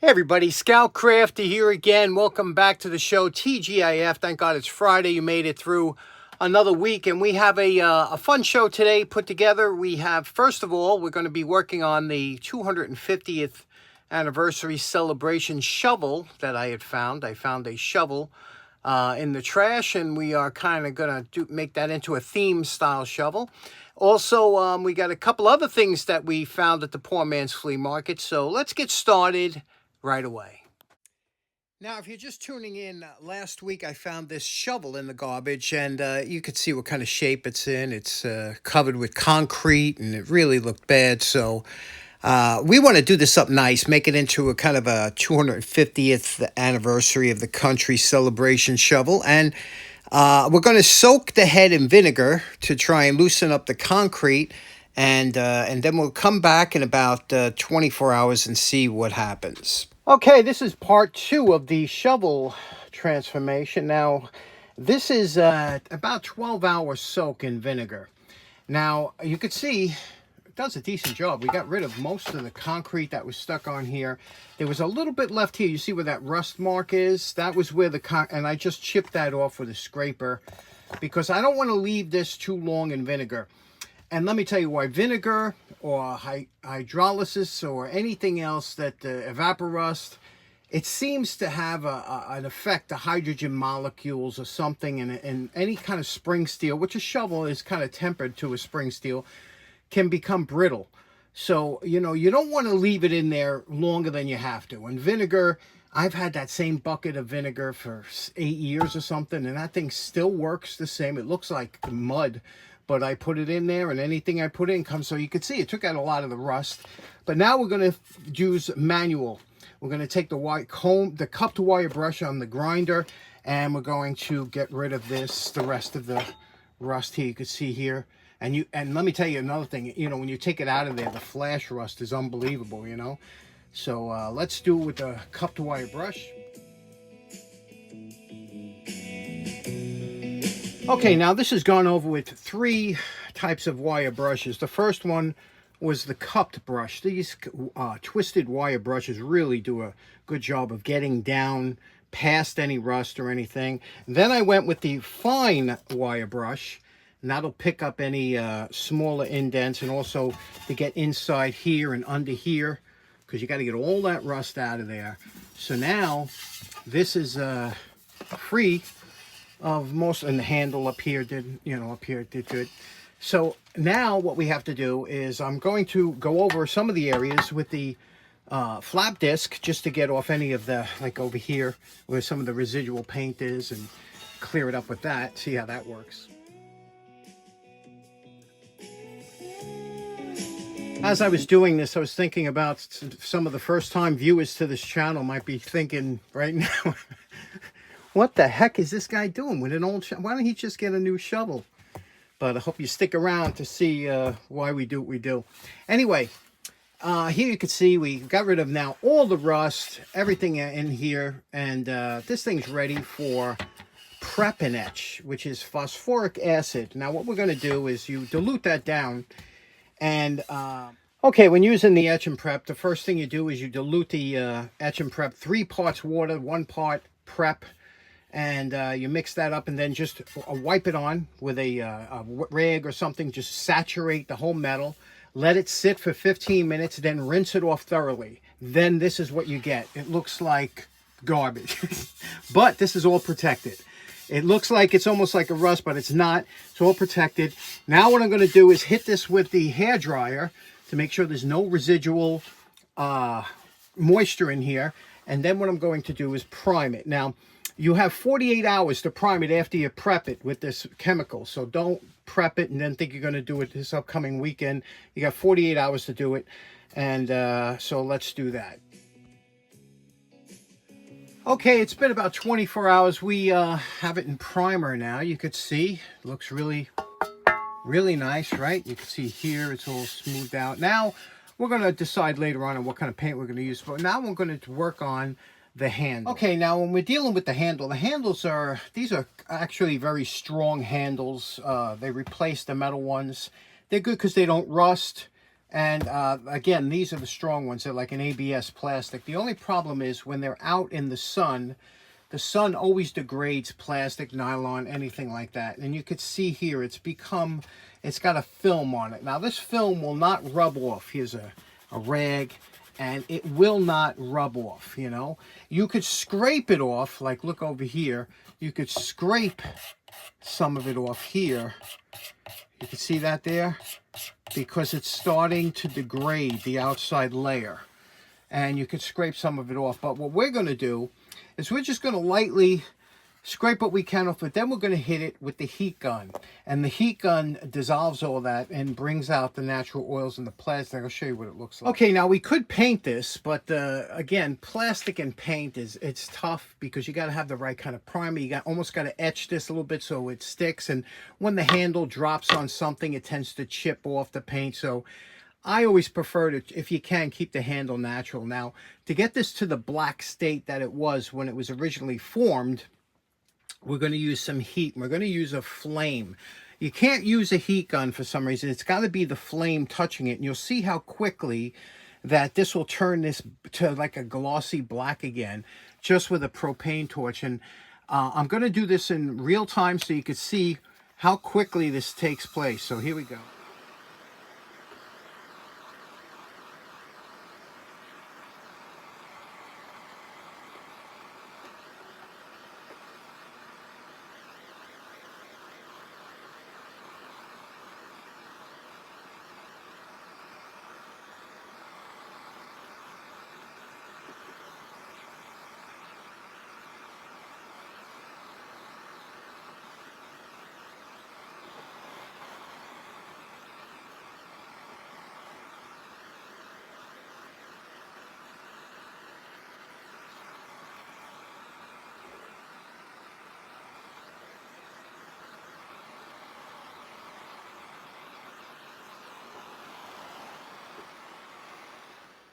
Hey everybody, Scout Crafty here again. Welcome back to the show, TGIF. Thank God it's Friday. You made it through another week, and we have a fun show today put together. We have, first of all, we're going to be working on the 250th anniversary celebration shovel that I had found. I found a shovel in the trash, and we are kind of going to make that into a theme style shovel. Also, we got a couple other things that we found at the Poor Man's Flea Market, so let's get started right away. Now, if you're just tuning in, last week I found this shovel in the garbage, and you could see what kind of shape it's in. It's covered with concrete, and it really looked bad. So we want to do this up nice, make it into a kind of a 250th anniversary of the country celebration shovel. And we're going to soak the head in vinegar to try and loosen up the concrete. And then we'll come back in about 24 hours and see what happens. Okay, this is part 2 of the shovel transformation. Now, this is about 12-hour soak in vinegar. Now, you can see it does a decent job. We got rid of most of the concrete that was stuck on here. There was a little bit left here. You see where that rust mark is? That was where and I just chipped that off with a scraper because I don't want to leave this too long in vinegar. And let me tell you why. Vinegar or hydrolysis or anything else that evaporust, it seems to have an effect, the hydrogen molecules or something in any kind of spring steel, which a shovel is kind of tempered to a spring steel, can become brittle. So, you know, you don't want to leave it in there longer than you have to. And vinegar, I've had that same bucket of vinegar for 8 years or something, and that thing still works the same. It looks like mud, but I put it in there, and anything I put in comes. So you can see it took out a lot of the rust. But now we're going to use manual. We're going to take the cupped wire brush on the grinder, and we're going to get rid of the rest of the rust here. You can see here. And let me tell you another thing. You know, when you take it out of there, the flash rust is unbelievable, you know. So let's do it with the cupped wire brush. Okay, now this has gone over with 3 types of wire brushes. The first one was the cupped brush. These twisted wire brushes really do a good job of getting down past any rust or anything. Then I went with the fine wire brush, and that'll pick up any smaller indents, and also to get inside here and under here, because you got to get all that rust out of there. So now this is free of most, and the handle up here did good. So now what we have to do is I'm going to go over some of the areas with the flap disc, just to get off any of the, like over here where some of the residual paint is, and clear it up with that. See how that works. As I was doing this, I was thinking about some of the first-time viewers to this channel might be thinking right now, what the heck is this guy doing with an old shovel? Why don't he just get a new shovel? But I hope you stick around to see why we do what we do. Anyway, here you can see we got rid of now all the rust, everything in here, and this thing's ready for prep and etch, which is phosphoric acid. Now what we're going to do is you dilute that down. And okay, when using the etch and prep, the first thing you do is you dilute the etch and prep, 3 parts water, 1 part prep, and you mix that up, and then just wipe it on with a rag or something. Just saturate the whole metal, let it sit for 15 minutes, then rinse it off thoroughly. Then this is what you get. It looks like garbage, but this is all protected. It looks like it's almost like a rust, but it's not. It's all protected. Now what I'm going to do is hit this with the hairdryer to make sure there's no residual moisture in here. And then what I'm going to do is prime it. Now, you have 48 hours to prime it after you prep it with this chemical. So don't prep it and then think you're going to do it this upcoming weekend. You got 48 hours to do it. And so let's do that. Okay, it's been about 24 hours. We have it in primer now. You could see it looks really, really nice, right? You can see here it's all smoothed out. Now we're going to decide later on what kind of paint we're going to use. But now we're going to work on the handle. Okay, now when we're dealing with the handles these are actually very strong handles. They replace the metal ones. They're good because they don't rust. And again, these are the strong ones. They're like an ABS plastic. The only problem is when they're out in the sun always degrades plastic, nylon, anything like that. And you could see here, it's got a film on it. Now this film will not rub off. Here's a rag, and it will not rub off, you know. You could scrape it off, like look over here. You could scrape some of it off here. You can see that there? Because it's starting to degrade the outside layer. And you could scrape some of it off. But what we're going to do is we're just going to lightly scrape what we can off, but then we're going to hit it with the heat gun. And the heat gun dissolves all that and brings out the natural oils in the plastic. I'll show you what it looks like. Okay, now we could paint this, but again, plastic and paint it's tough because you got to have the right kind of primer. You almost got to etch this a little bit so it sticks. And when the handle drops on something, it tends to chip off the paint. So I always prefer to, if you can, keep the handle natural. Now, to get this to the black state that it was when it was originally formed, we're going to use some heat. We're going to use a flame. You can't use a heat gun for some reason. It's got to be the flame touching it. And you'll see how quickly that this will turn this to like a glossy black again, just with a propane torch. And I'm going to do this in real time so you can see how quickly this takes place. So here we go.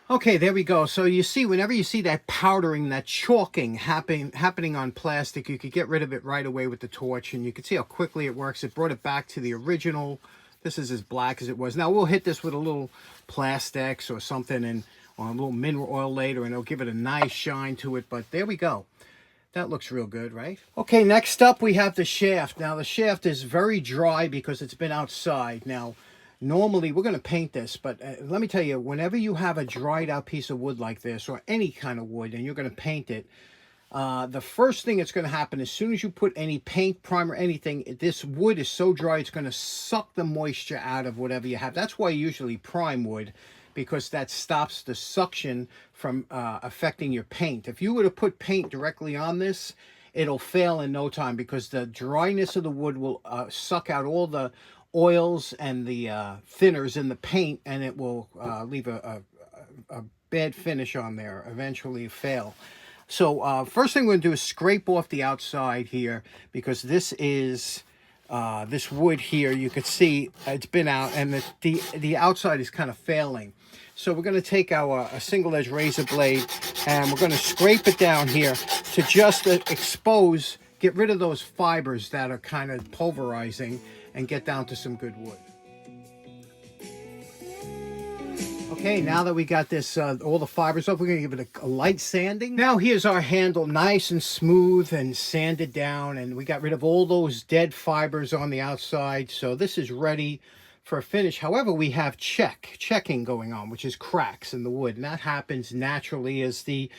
Okay, there we go. So you see, whenever you see that powdering, that chalking happening on plastic, you could get rid of it right away with the torch, and you can see how quickly it works. It brought it back to the original. This is as black as it was. Now we'll hit this with a little Plastex or something, and or a little mineral oil later, and it'll give it a nice shine to it. But there we go. That looks real good, right? Okay, next up we have the shaft. Now the shaft is very dry because it's been outside. Now, normally we're going to paint this, but let me tell you, whenever you have a dried out piece of wood like this, or any kind of wood, and you're going to paint it, the first thing that's going to happen as soon as you put any paint, primer, anything, this wood is so dry it's going to suck the moisture out of whatever you have. That's why you usually prime wood, because that stops the suction from affecting your paint. If you were to put paint directly on this, it'll fail in no time, because the dryness of the wood will suck out all the oils and the thinners in the paint, and it will leave a bad finish on there, eventually fail. So first thing we're going to do is scrape off the outside here, because this is this wood here, you could see it's been out, and the outside is kind of failing. So we're going to take our a single edge razor blade, and we're going to scrape it down here to just expose, get rid of those fibers that are kind of pulverizing, and get down to some good wood. Okay, now that we got this, all the fibers up, we're going to give it a light sanding. Now here's our handle, nice and smooth and sanded down, and we got rid of all those dead fibers on the outside. So this is ready for a finish. However, we have checking going on, which is cracks in the wood, and that happens naturally as the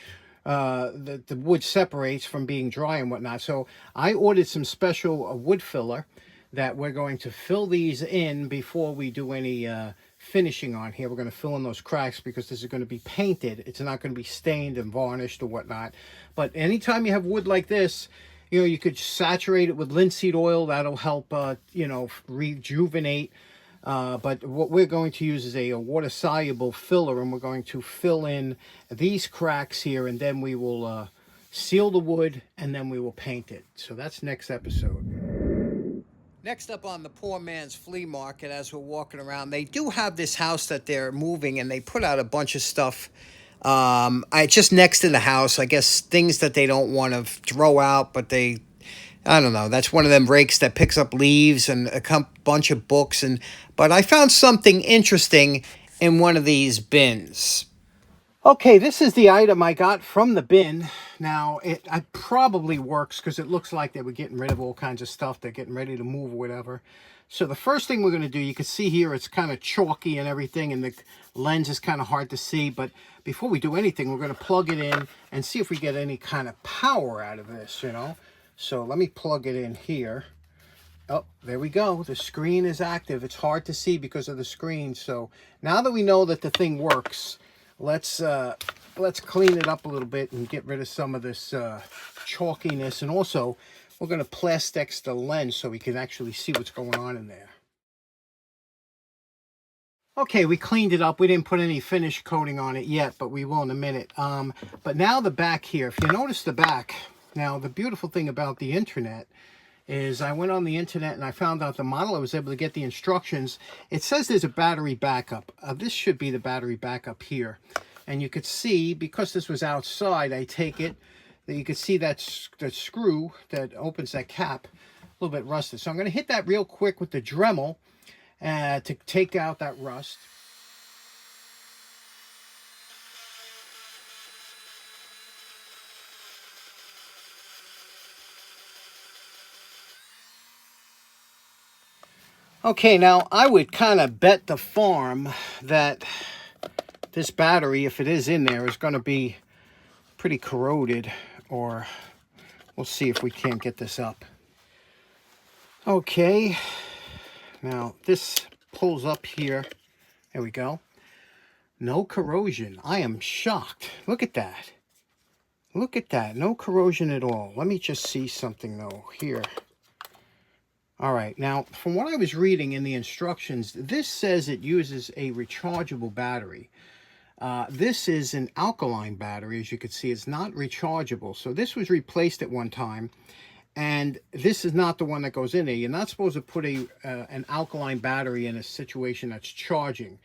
wood separates from being dry and whatnot. So I ordered some special wood filler that we're going to fill these in before we do any finishing on here. We're going to fill in those cracks because this is going to be painted. It's not going to be stained and varnished or whatnot. But anytime you have wood like this, you know, you could saturate it with linseed oil. That'll help, you know, rejuvenate. But what we're going to use is a water-soluble filler, and we're going to fill in these cracks here, and then we will seal the wood, and then we will paint it. So that's next episode. Next up on the poor man's flea market, as we're walking around, they do have this house that they're moving, and they put out a bunch of stuff just next to the house. I guess things that they don't want to throw out, but they, I don't know, that's one of them rakes that picks up leaves and a bunch of books. But I found something interesting, in one of these bins. Okay, this is the item I got from the bin. Now, it probably works because it looks like they were getting rid of all kinds of stuff. They're getting ready to move or whatever. So the first thing we're going to do, you can see here, it's kind of chalky and everything, and the lens is kind of hard to see. But before we do anything, we're going to plug it in and see if we get any kind of power out of this, you know. So let me plug it in here. Oh, there we go. The screen is active. It's hard to see because of the screen. So now that we know that the thing works, let's clean it up a little bit and get rid of some of this chalkiness. And also, we're going to Plastex the lens so we can actually see what's going on in there. Okay, we cleaned it up. We didn't put any finish coating on it yet, but we will in a minute. But now the back here, if you notice the back, now the beautiful thing about the internet is I went on the internet and I found out the model. I was able to get the instructions. It says there's a battery backup. This should be the battery backup here. And you could see, because this was outside, I take it, that you could see that screw that opens that cap, a little bit rusted. So I'm going to hit that real quick with the Dremel to take out that rust. Okay, now I would kind of bet the farm that this battery, if it is in there, is going to be pretty corroded, or we'll see if we can't get this up. Okay, now this pulls up here. There we go. No corrosion. I am shocked. Look at that. Look at that. No corrosion at all. Let me just see something though here. All right, now from what I was reading in the instructions, this says it uses a rechargeable battery. This is an alkaline battery. As you can see, it's not rechargeable. So this was replaced at one time, and this is not the one that goes in there. You're not supposed to put an alkaline battery in a situation that's charging.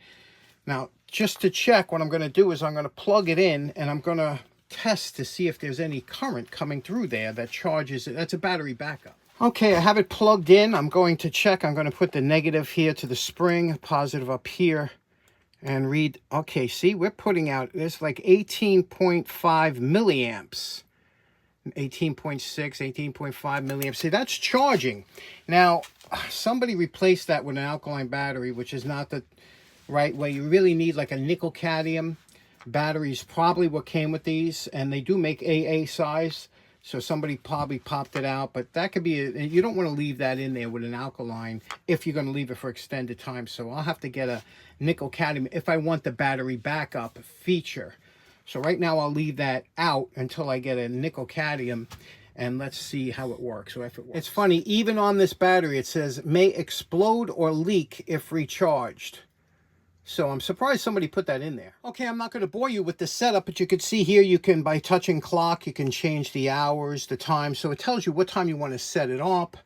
Now, just to check, what I'm going to do is I'm going to plug it in, and I'm going to test to see if there's any current coming through there that charges it. That's a battery backup. Okay, I have it plugged in. I'm going to check. I'm going to put the negative here to the spring, positive up here, and read. Okay, see, we're putting out, it's like 18.5 milliamps. 18.6, 18.5 milliamps. See, that's charging. Now, somebody replaced that with an alkaline battery, which is not the right way. You really need like a nickel cadmium batteries, probably what came with these, and they do make AA size. So somebody probably popped it out, but that could be, you don't want to leave that in there with an alkaline if you're going to leave it for extended time. So I'll have to get a nickel cadmium if I want the battery backup feature. So right now I'll leave that out until I get a nickel cadmium, and let's see how it works. So if it works. It's funny, even on this battery, it says may explode or leak if recharged. So I'm surprised somebody put that in there. Okay, I'm not going to bore you with the setup, but you can see here, you can, by touching clock, you can change the hours, the time. So it tells you what time you want to set it up,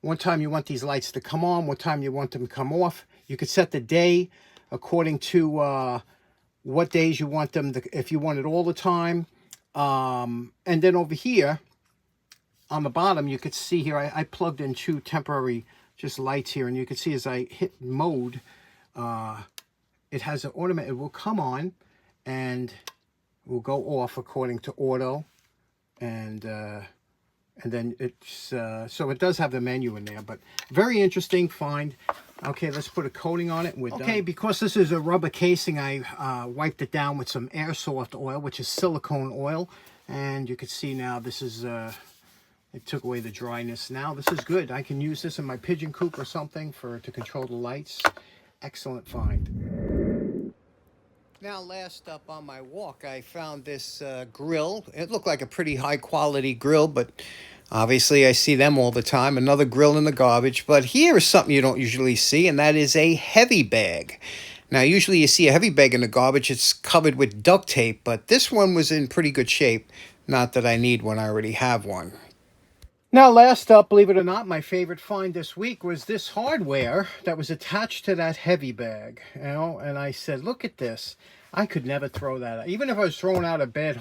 what time you want these lights to come on, what time you want them to come off. You could set the day according to what days you want them to, if you want it all the time. And then over here, on the bottom, you could see here, I plugged in 2 temporary just lights here, and you can see as I hit mode, it has an automatic, it will come on and will go off according to auto, and then it's, so it does have the menu in there, but very interesting find. Okay, let's put a coating on it and we're done. Okay, because this is a rubber casing, I wiped it down with some airsoft oil, which is silicone oil, and you can see now this is, it took away the dryness. Now this is good. I can use this in my pigeon coop or something to control the lights. Excellent find. Now, last up on my walk, I found this grill. It looked like a pretty high quality grill, but obviously I see them all the time. Another grill in the garbage. But here is something you don't usually see, and that is a heavy bag. Now, usually you see a heavy bag in the garbage. It's covered with duct tape, but this one was in pretty good shape. Not that I need one. I already have one. Now, last up, believe it or not, my favorite find this week was this hardware that was attached to that heavy bag, you know, and I said, look at this. I could never throw that out. Even if I was throwing out a bad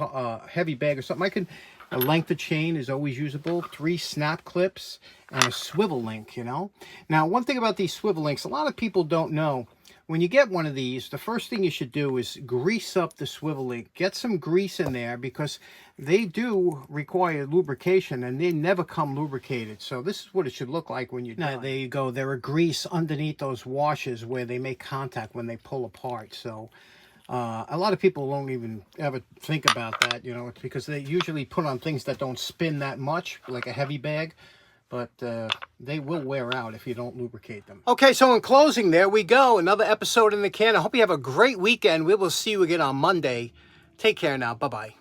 heavy bag or something, a length of chain is always usable, 3 snap clips, and a swivel link, you know. Now, one thing about these swivel links, a lot of people don't know, when you get one of these, the first thing you should do is grease up the swivel link. Get some grease in there because they do require lubrication and they never come lubricated. So this is what it should look like when you're done. There you go. There are grease underneath those washers where they make contact when they pull apart. So a lot of people don't even ever think about that, you know, it's because they usually put on things that don't spin that much, like a heavy bag. But they will wear out if you don't lubricate them. Okay, so in closing, there we go. Another episode in the can. I hope you have a great weekend. We will see you again on Monday. Take care now. Bye-bye.